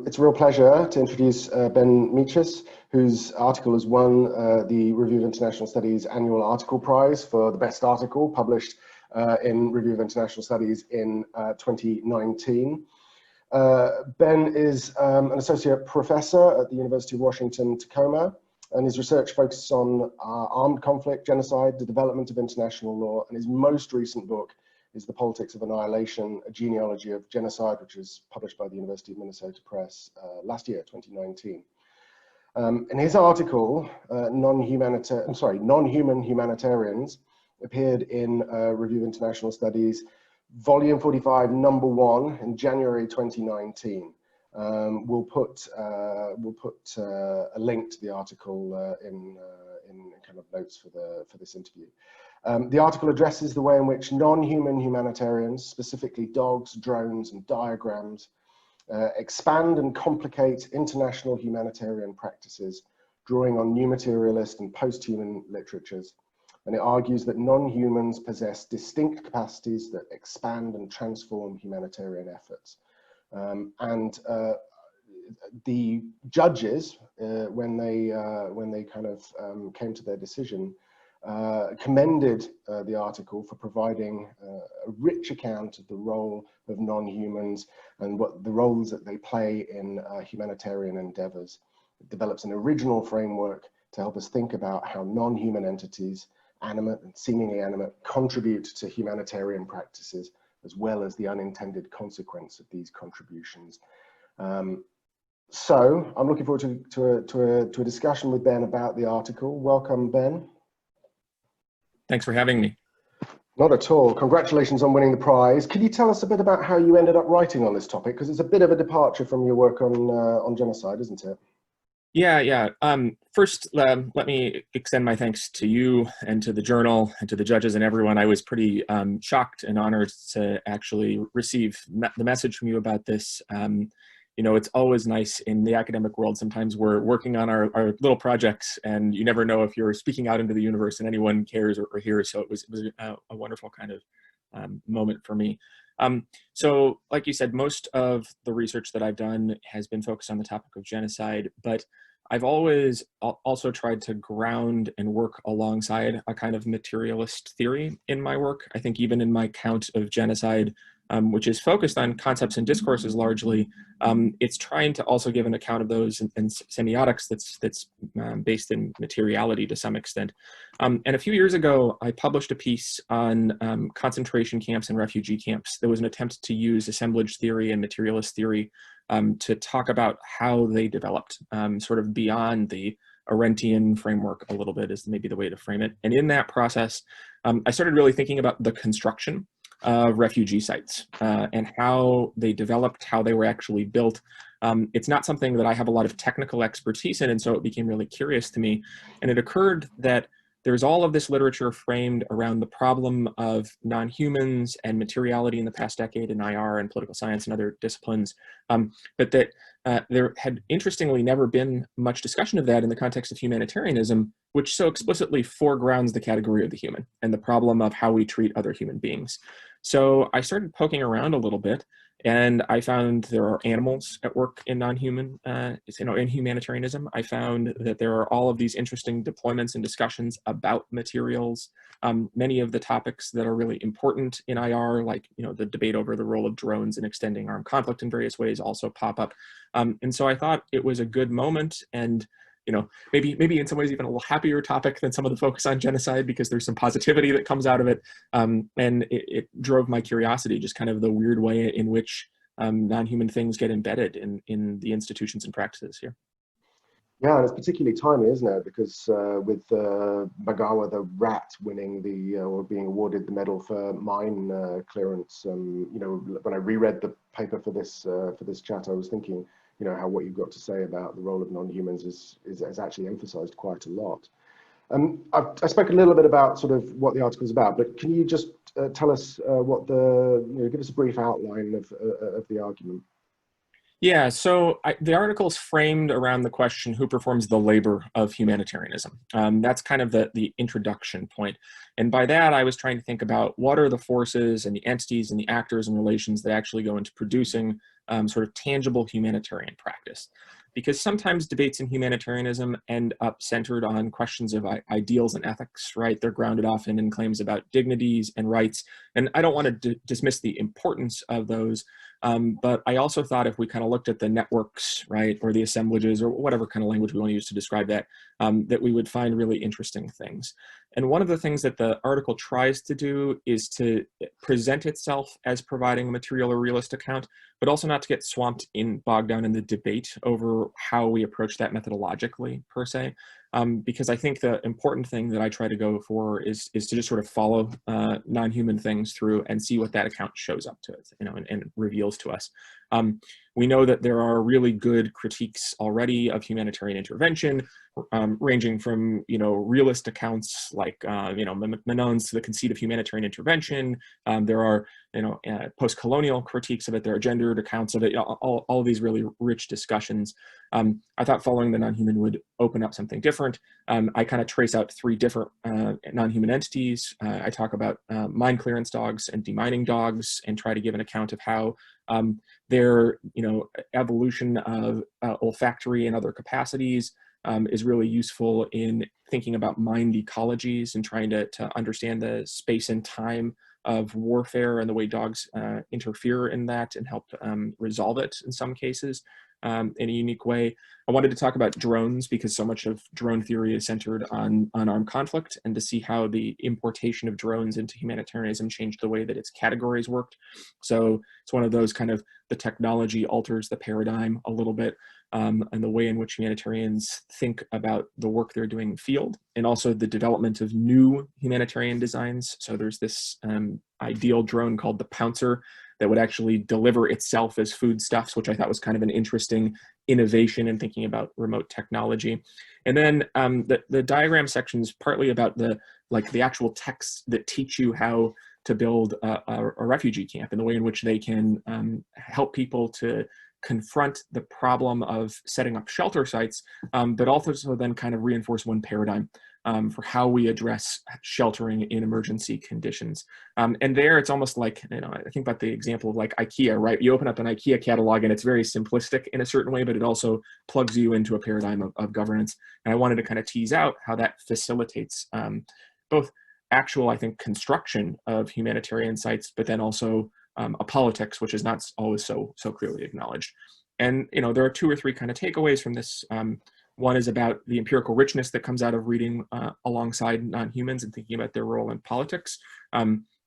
It's a real pleasure to introduce Ben Meiches, whose article has won the Review of International Studies Annual Article Prize for the best article published in Review of International Studies in 2019. Ben is an associate professor at the University of Washington, Tacoma, and his research focuses on armed conflict, genocide, the development of international law, and his most recent book is The Politics of Annihilation, A Genealogy of Genocide, which was published by the University of Minnesota Press last year, 2019. In his article, Non-Human Humanitarians, appeared in Review of International Studies, Volume 45, Number 1, in January 2019. We'll put a link to the article in kind of notes for this interview. The article addresses the way in which non-human humanitarians, specifically dogs, drones, and diagrams, expand and complicate international humanitarian practices, drawing on new materialist and post-human literatures. And it argues that non-humans possess distinct capacities that expand and transform humanitarian efforts. The judges, when they kind of came to their decision, commended the article for providing a rich account of the role of non-humans and what the roles that they play in humanitarian endeavors. It develops an original framework to help us think about how non-human entities, animate and seemingly animate, contribute to humanitarian practices, as well as the unintended consequence of these contributions. So I'm looking forward to a discussion with Ben about the article. Welcome, Ben. Thanks for having me. Not at all. Congratulations on winning the prize. Can you tell us a bit about how you ended up writing on this topic? Because it's a bit of a departure from your work on genocide, isn't it? Yeah. First, let me extend my thanks to you and to the journal and to the judges and everyone. I was pretty shocked and honored to actually receive the message from you about this. You know, it's always nice in the academic world. Sometimes we're working on our little projects and you never know if you're speaking out into the universe and anyone cares or hears. So it was a wonderful kind of moment for me. So like you said, most of the research that I've done has been focused on the topic of genocide, but I've always also tried to ground and work alongside a kind of materialist theory in my work. I think even in my count of genocide, which is focused on concepts and discourses largely, it's trying to also give an account of those and semiotics that's based in materiality to some extent. And a few years ago, I published a piece on concentration camps and refugee camps. There was an attempt to use assemblage theory and materialist theory to talk about how they developed, sort of beyond the Arendtian framework a little bit is maybe the way to frame it. And in that process, I started really thinking about the construction of refugee sites and how they developed, how they were actually built. It's not something that I have a lot of technical expertise in, and so it became really curious to me. And it occurred that there's all of this literature framed around the problem of non-humans and materiality in the past decade in IR and political science and other disciplines, but that there had interestingly never been much discussion of that in the context of humanitarianism, which so explicitly foregrounds the category of the human and the problem of how we treat other human beings. So I started poking around a little bit, and I found there are animals at work in non-human, in humanitarianism. I found that there are all of these interesting deployments and discussions about materials. Many of the topics that are really important in IR, like the debate over the role of drones in extending armed conflict in various ways, also pop up. And so I thought it was a good moment, and maybe in some ways even a little happier topic than some of the focus on genocide, because there's some positivity that comes out of it. And it drove my curiosity, just kind of the weird way in which non-human things get embedded in the institutions and practices here. Yeah, and it's particularly timely, isn't it? Because with Magawa the rat winning or being awarded the medal for mine clearance, when I reread the paper for this chat, I was thinking, how what you've got to say about the role of non-humans is actually emphasized quite a lot. I spoke a little bit about sort of what the article is about, but can you just tell us give us a brief outline of the argument? Yeah, so the article is framed around the question, who performs the labor of humanitarianism? That's kind of the introduction point. And by that, I was trying to think about what are the forces and the entities and the actors and relations that actually go into producing sort of tangible humanitarian practice. Because sometimes debates in humanitarianism end up centered on questions of ideals and ethics, right? They're grounded often in claims about dignities and rights. And I don't want to dismiss the importance of those, but I also thought if we kind of looked at the networks, right, or the assemblages, or whatever kind of language we want to use to describe that, that we would find really interesting things. And one of the things that the article tries to do is to present itself as providing a material or realist account, but also not to get bogged down in the debate over how we approach that methodologically, per se. Because I think the important thing that I try to go for is to just sort of follow non-human things through and see what that account shows up to it, and reveals to us. We know that there are really good critiques already of humanitarian intervention, ranging from realist accounts like Manon's To the Conceit of Humanitarian Intervention. There are post-colonial critiques of it. There are gendered accounts of it. All of these really rich discussions. I thought following the non-human would open up something different. I kind of trace out 3 different non-human entities. I talk about mine clearance dogs and demining dogs, and try to give an account of how their evolution of olfactory and other capacities is really useful in thinking about mind ecologies and trying to understand the space and time of warfare and the way dogs interfere in that and help resolve it in some cases in a unique way. I wanted to talk about drones because so much of drone theory is centered on armed conflict, and to see how the importation of drones into humanitarianism changed the way that its categories worked. So it's one of those kind of the technology alters the paradigm a little bit, and the way in which humanitarians think about the work they're doing in the field, and also the development of new humanitarian designs. So there's this ideal drone called the Pouncer that would actually deliver itself as foodstuffs, which I thought was kind of an interesting innovation in thinking about remote technology. And then the diagram section is partly about the actual texts that teach you how to build a refugee camp, and the way in which they can help people to confront the problem of setting up shelter sites, but also then kind of reinforce one paradigm for how we address sheltering in emergency conditions. And there it's almost like, I think about the example of like IKEA, right? You open up an IKEA catalog and it's very simplistic in a certain way, but it also plugs you into a paradigm of governance. And I wanted to kind of tease out how that facilitates both actual, I think, construction of humanitarian sites, but then also a politics, which is not always so clearly acknowledged. And there are 2 or 3 kind of takeaways from this. One is about the empirical richness that comes out of reading alongside non-humans and thinking about their role in politics.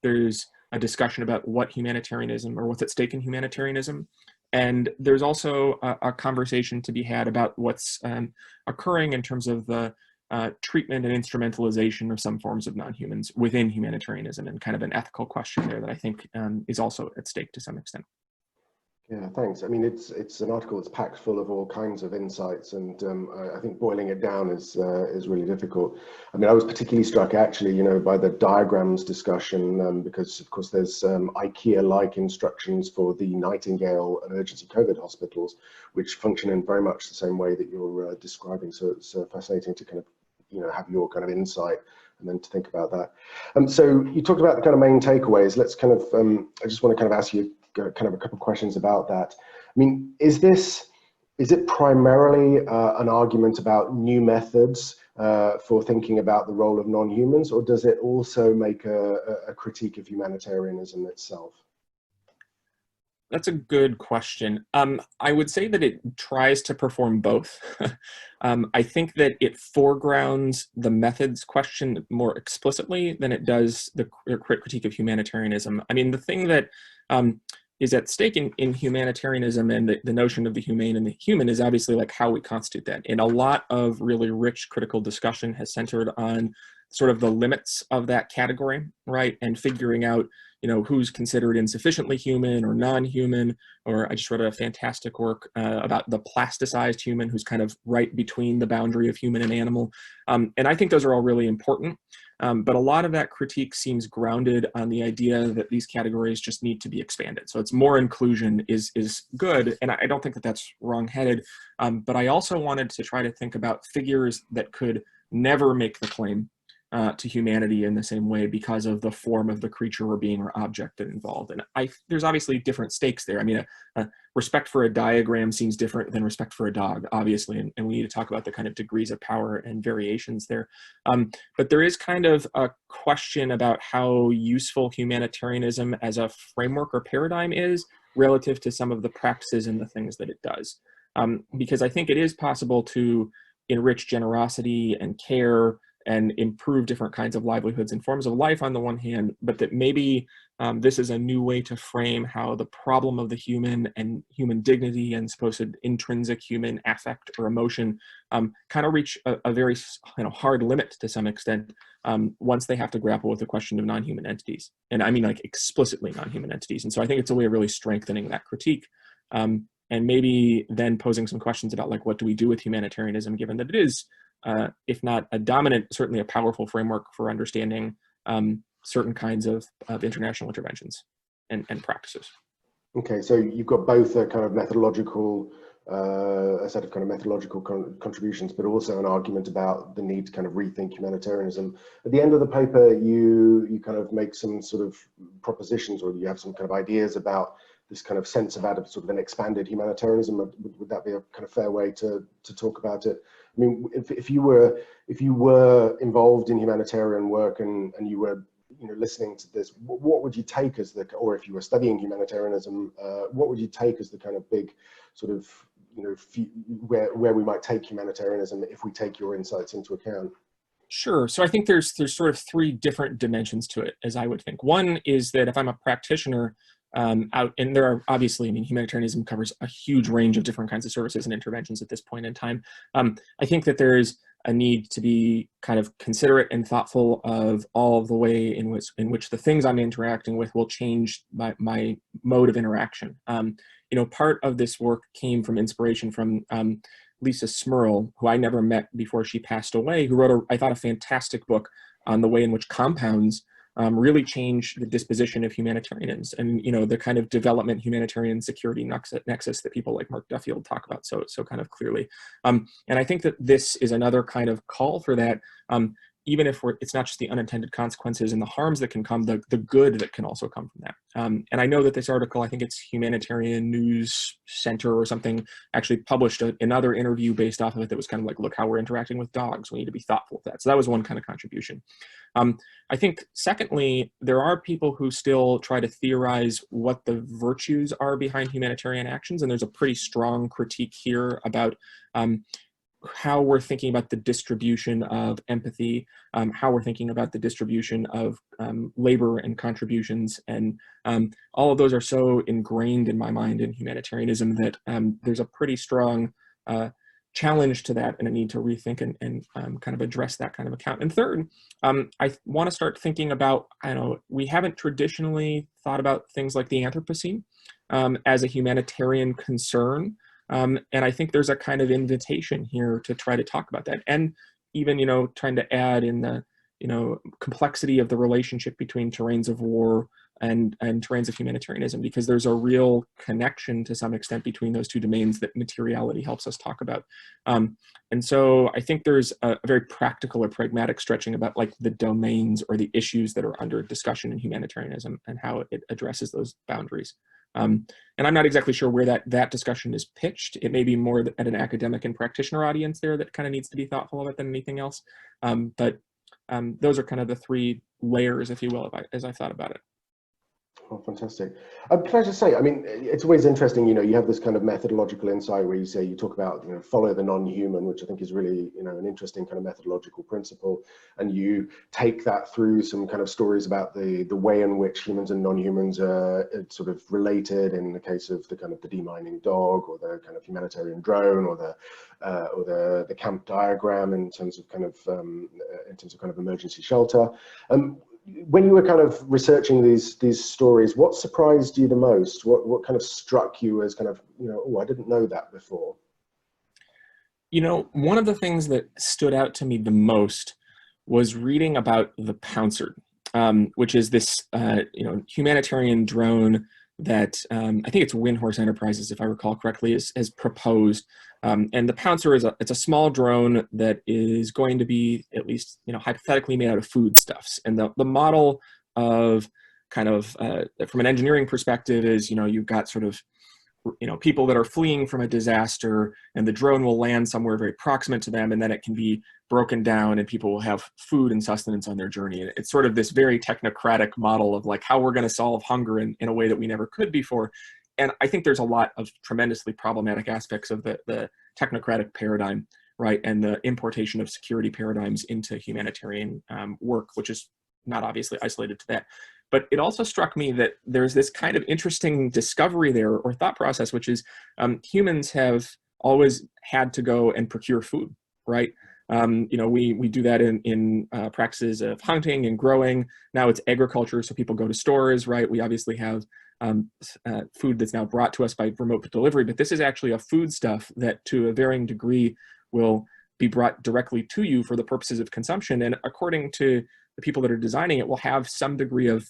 There's a discussion about what humanitarianism, or what's at stake in humanitarianism. And there's also a conversation to be had about what's occurring in terms of the treatment and instrumentalization of some forms of non-humans within humanitarianism, and kind of an ethical question there that I think is also at stake to some extent. Yeah, thanks. I mean, it's an article that's packed full of all kinds of insights, and I think boiling it down is really difficult. I mean, I was particularly struck actually, by the diagrams discussion, because of course there's IKEA-like instructions for the Nightingale emergency COVID hospitals, which function in very much the same way that you're describing. So it's fascinating to kind of have your kind of insight and then to think about that. So you talked about the kind of main takeaways. Let's kind of I just want to kind of ask you kind of a couple of questions about that. I mean, is it primarily an argument about new methods for thinking about the role of non-humans, or does it also make a critique of humanitarianism itself? That's a good question. I would say that it tries to perform both. I think that it foregrounds the methods question more explicitly than it does the critique of humanitarianism. I mean, the thing that is at stake in humanitarianism and the notion of the humane and the human is obviously like how we constitute that. And a lot of really rich critical discussion has centered on sort of the limits of that category, right? And figuring out, who's considered insufficiently human or non-human, or I just wrote a fantastic work about the plasticized human, who's kind of right between the boundary of human and animal. And I think those are all really important. But a lot of that critique seems grounded on the idea that these categories just need to be expanded. So it's more inclusion is good, and I don't think that that's wrong-headed. But I also wanted to try to think about figures that could never make the claim to humanity in the same way because of the form of the creature or being or object involved. And there's obviously different stakes there. I mean, respect for a diagram seems different than respect for a dog, obviously, and we need to talk about the kind of degrees of power and variations there. But there is kind of a question about how useful humanitarianism as a framework or paradigm is relative to some of the practices and the things that it does. Because I think it is possible to enrich generosity and care and improve different kinds of livelihoods and forms of life on the one hand, but that maybe this is a new way to frame how the problem of the human and human dignity and supposed intrinsic human affect or emotion kind of reach a very hard limit to some extent once they have to grapple with the question of non-human entities. And I mean like explicitly non-human entities. And so I think it's a way of really strengthening that critique. And maybe then posing some questions about like, what do we do with humanitarianism, given that it is, if not a dominant, certainly a powerful framework for understanding certain kinds of international interventions and practices. Okay, so you've got both a kind of methodological, a set of kind of methodological contributions, but also an argument about the need to kind of rethink humanitarianism. At the end of the paper, you kind of make some sort of propositions, or you have some kind of ideas about this kind of sense about sort of an expanded humanitarianism. Would that be a kind of fair way to talk about it? I mean, if you were involved in humanitarian work and you were listening to this, what would you take as the, or if you were studying humanitarianism, what would you take as the kind of big sort of where we might take humanitarianism if we take your insights into account? Sure. So I think there's sort of three different dimensions to it, as I would think. One is that if I'm a practitioner, and there are obviously, I mean, humanitarianism covers a huge range of different kinds of services and interventions at this point in time. I think that there's a need to be kind of considerate and thoughtful of all of the way in which the things I'm interacting with will change my mode of interaction. Part of this work came from inspiration from Lisa Smurl, who I never met before she passed away, who wrote, I thought, a fantastic book on the way in which compounds really change the disposition of humanitarians and, the kind of development humanitarian security nexus that people like Mark Duffield talk about so kind of clearly. And I think that this is another kind of call for that, even if it's not just the unintended consequences and the harms that can come, the good that can also come from that. And I know that this article, I think it's Humanitarian News Center or something, actually published another interview based off of it that was kind of like, look how we're interacting with dogs. We need to be thoughtful of that. So that was one kind of contribution. I think, secondly, there are people who still try to theorize what the virtues are behind humanitarian actions. And there's a pretty strong critique here about how we're thinking about the distribution of empathy, how we're thinking about the distribution of labor and contributions. And all of those are so ingrained in my mind in humanitarianism that there's a pretty strong challenge to that and a need to rethink and kind of address that kind of account. And third, I want to start thinking about, we haven't traditionally thought about things like the Anthropocene as a humanitarian concern. And I think there's a kind of invitation here to try to talk about that. And even, trying to add in the, complexity of the relationship between terrains of war and terrains of humanitarianism, because there's a real connection to some extent between those two domains that materiality helps us talk about. And so I think there's a very practical or pragmatic stretching about like the domains or the issues that are under discussion in humanitarianism and how it addresses those boundaries. And I'm not exactly sure where that discussion is pitched. It may be more at an academic and practitioner audience there that kind of needs to be thoughtful of it than anything else. But those are kind of the three layers, if you will, as I thought about it. Oh, fantastic. Can I just say, I mean, it's always interesting, you have this kind of methodological insight where you talk about, follow the non-human, which I think is really, an interesting kind of methodological principle. And you take that through some kind of stories about the way in which humans and non-humans are sort of related in the case of the kind of the demining dog or the kind of humanitarian drone or the camp diagram in terms of kind of emergency shelter. When you were kind of researching these stories, what surprised you the most? What kind of struck you as kind of, oh, I didn't know that before? One of the things that stood out to me the most was reading about the Pouncerd, which is this, humanitarian drone that I think it's Windhorse Enterprises, if I recall correctly, has proposed. And the Pouncer it's a small drone that is going to be, at least hypothetically, made out of foodstuffs. And the model of kind of from an engineering perspective is you've got sort of people that are fleeing from a disaster, and the drone will land somewhere very proximate to them, and then it can be broken down and people will have food and sustenance on their journey. And it's sort of this very technocratic model of like how we're going to solve hunger in a way that we never could before. And I think there's a lot of tremendously problematic aspects of the technocratic paradigm, right? And the importation of security paradigms into humanitarian work, which is not obviously isolated to that. But it also struck me that there's this kind of interesting discovery there, or thought process, which is humans have always had to go and procure food, right? We do that in practices of hunting and growing. Now it's agriculture, so people go to stores, right? We obviously have food that's now brought to us by remote delivery, but this is actually a foodstuff that to a varying degree will be brought directly to you for the purposes of consumption. And according to the people that are designing it, will have some degree of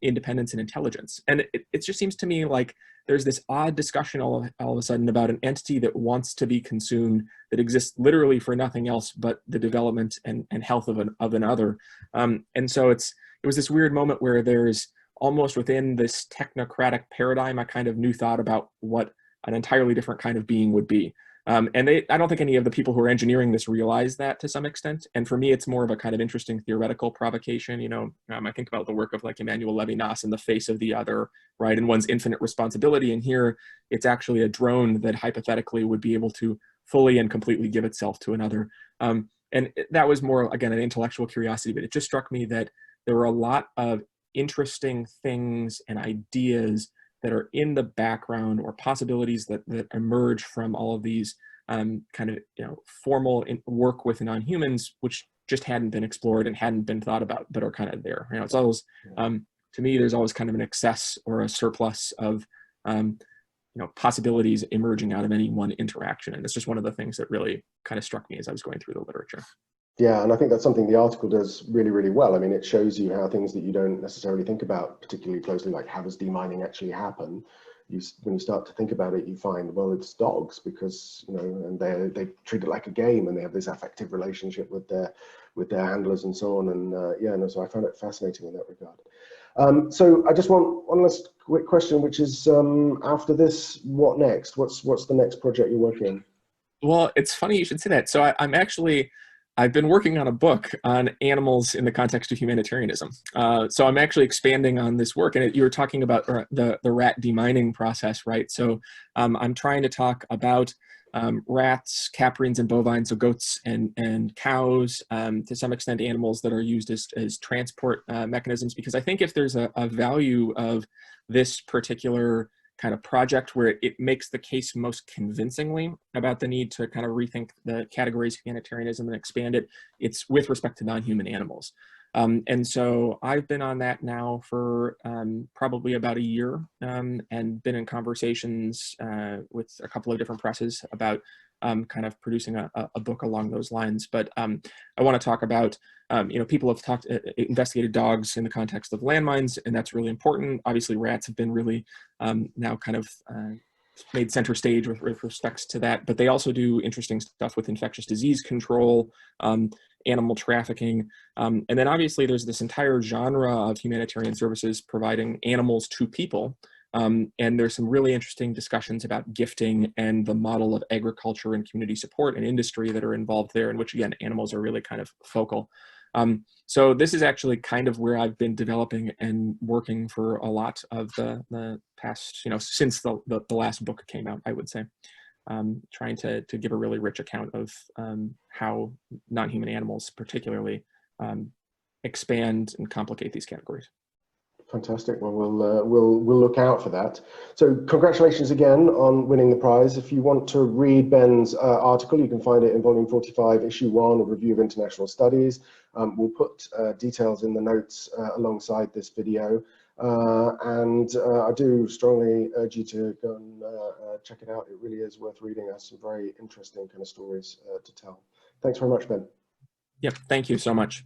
independence and intelligence. And it just seems to me like there's this odd discussion all of a sudden about an entity that wants to be consumed, that exists literally for nothing else but the development and health of another. And so it was this weird moment where there's almost within this technocratic paradigm, a kind of new thought about what an entirely different kind of being would be. And I don't think any of the people who are engineering this realize that to some extent. And for me, it's more of a kind of interesting theoretical provocation. I think about the work of like Emmanuel Levinas and the face of the other, right? And one's infinite responsibility. And here it's actually a drone that hypothetically would be able to fully and completely give itself to another. And that was more, again, an intellectual curiosity, but it just struck me that there were a lot of interesting things and ideas that are in the background, or possibilities that emerge from all of these kind of formal work with non-humans, which just hadn't been explored and hadn't been thought about, but are kind of there. It's always to me, there's always kind of an excess or a surplus of possibilities emerging out of any one interaction, and it's just one of the things that really kind of struck me as I was going through the literature. Yeah, and I think that's something the article does really, really well. I mean, it shows you how things that you don't necessarily think about particularly closely, like how does demining actually happen? When you start to think about it, you find, well, it's dogs because, and they treat it like a game, and they have this affective relationship with their handlers and so on. And so I found it fascinating in that regard. So I just want one last quick question, which is after this, what next? What's the next project you're working on? Well, it's funny you should say that. So I've been working on a book on animals in the context of humanitarianism. So I'm actually expanding on this work, and you were talking about the rat demining process, right? So I'm trying to talk about rats, caprines, and bovines, so goats and cows, to some extent animals that are used as transport mechanisms, because I think if there's a value of this particular kind of project where it makes the case most convincingly about the need to kind of rethink the categories of humanitarianism and expand it, it's with respect to non-human animals. And so I've been on that now for probably about a year, and been in conversations with a couple of different presses about kind of producing a book along those lines. But I want to talk about, people have investigated dogs in the context of landmines, and that's really important. Obviously, rats have been really now kind of made center stage with respects to that, but they also do interesting stuff with infectious disease control, animal trafficking, and then obviously there's this entire genre of humanitarian services providing animals to people. And there's some really interesting discussions about gifting and the model of agriculture and community support and industry that are involved there, in which, again, animals are really kind of focal. So this is actually kind of where I've been developing and working for a lot of the past, since the last book came out, I would say. Trying to give a really rich account of how non-human animals particularly expand and complicate these categories. Fantastic. Well, we'll look out for that. So congratulations again on winning the prize. If you want to read Ben's article, you can find it in volume 45, issue 1, a review of international studies. We'll put details in the notes alongside this video. And I do strongly urge you to go and check it out. It really is worth reading. It has some very interesting kind of stories to tell. Thanks very much, Ben. Yep. Thank you so much.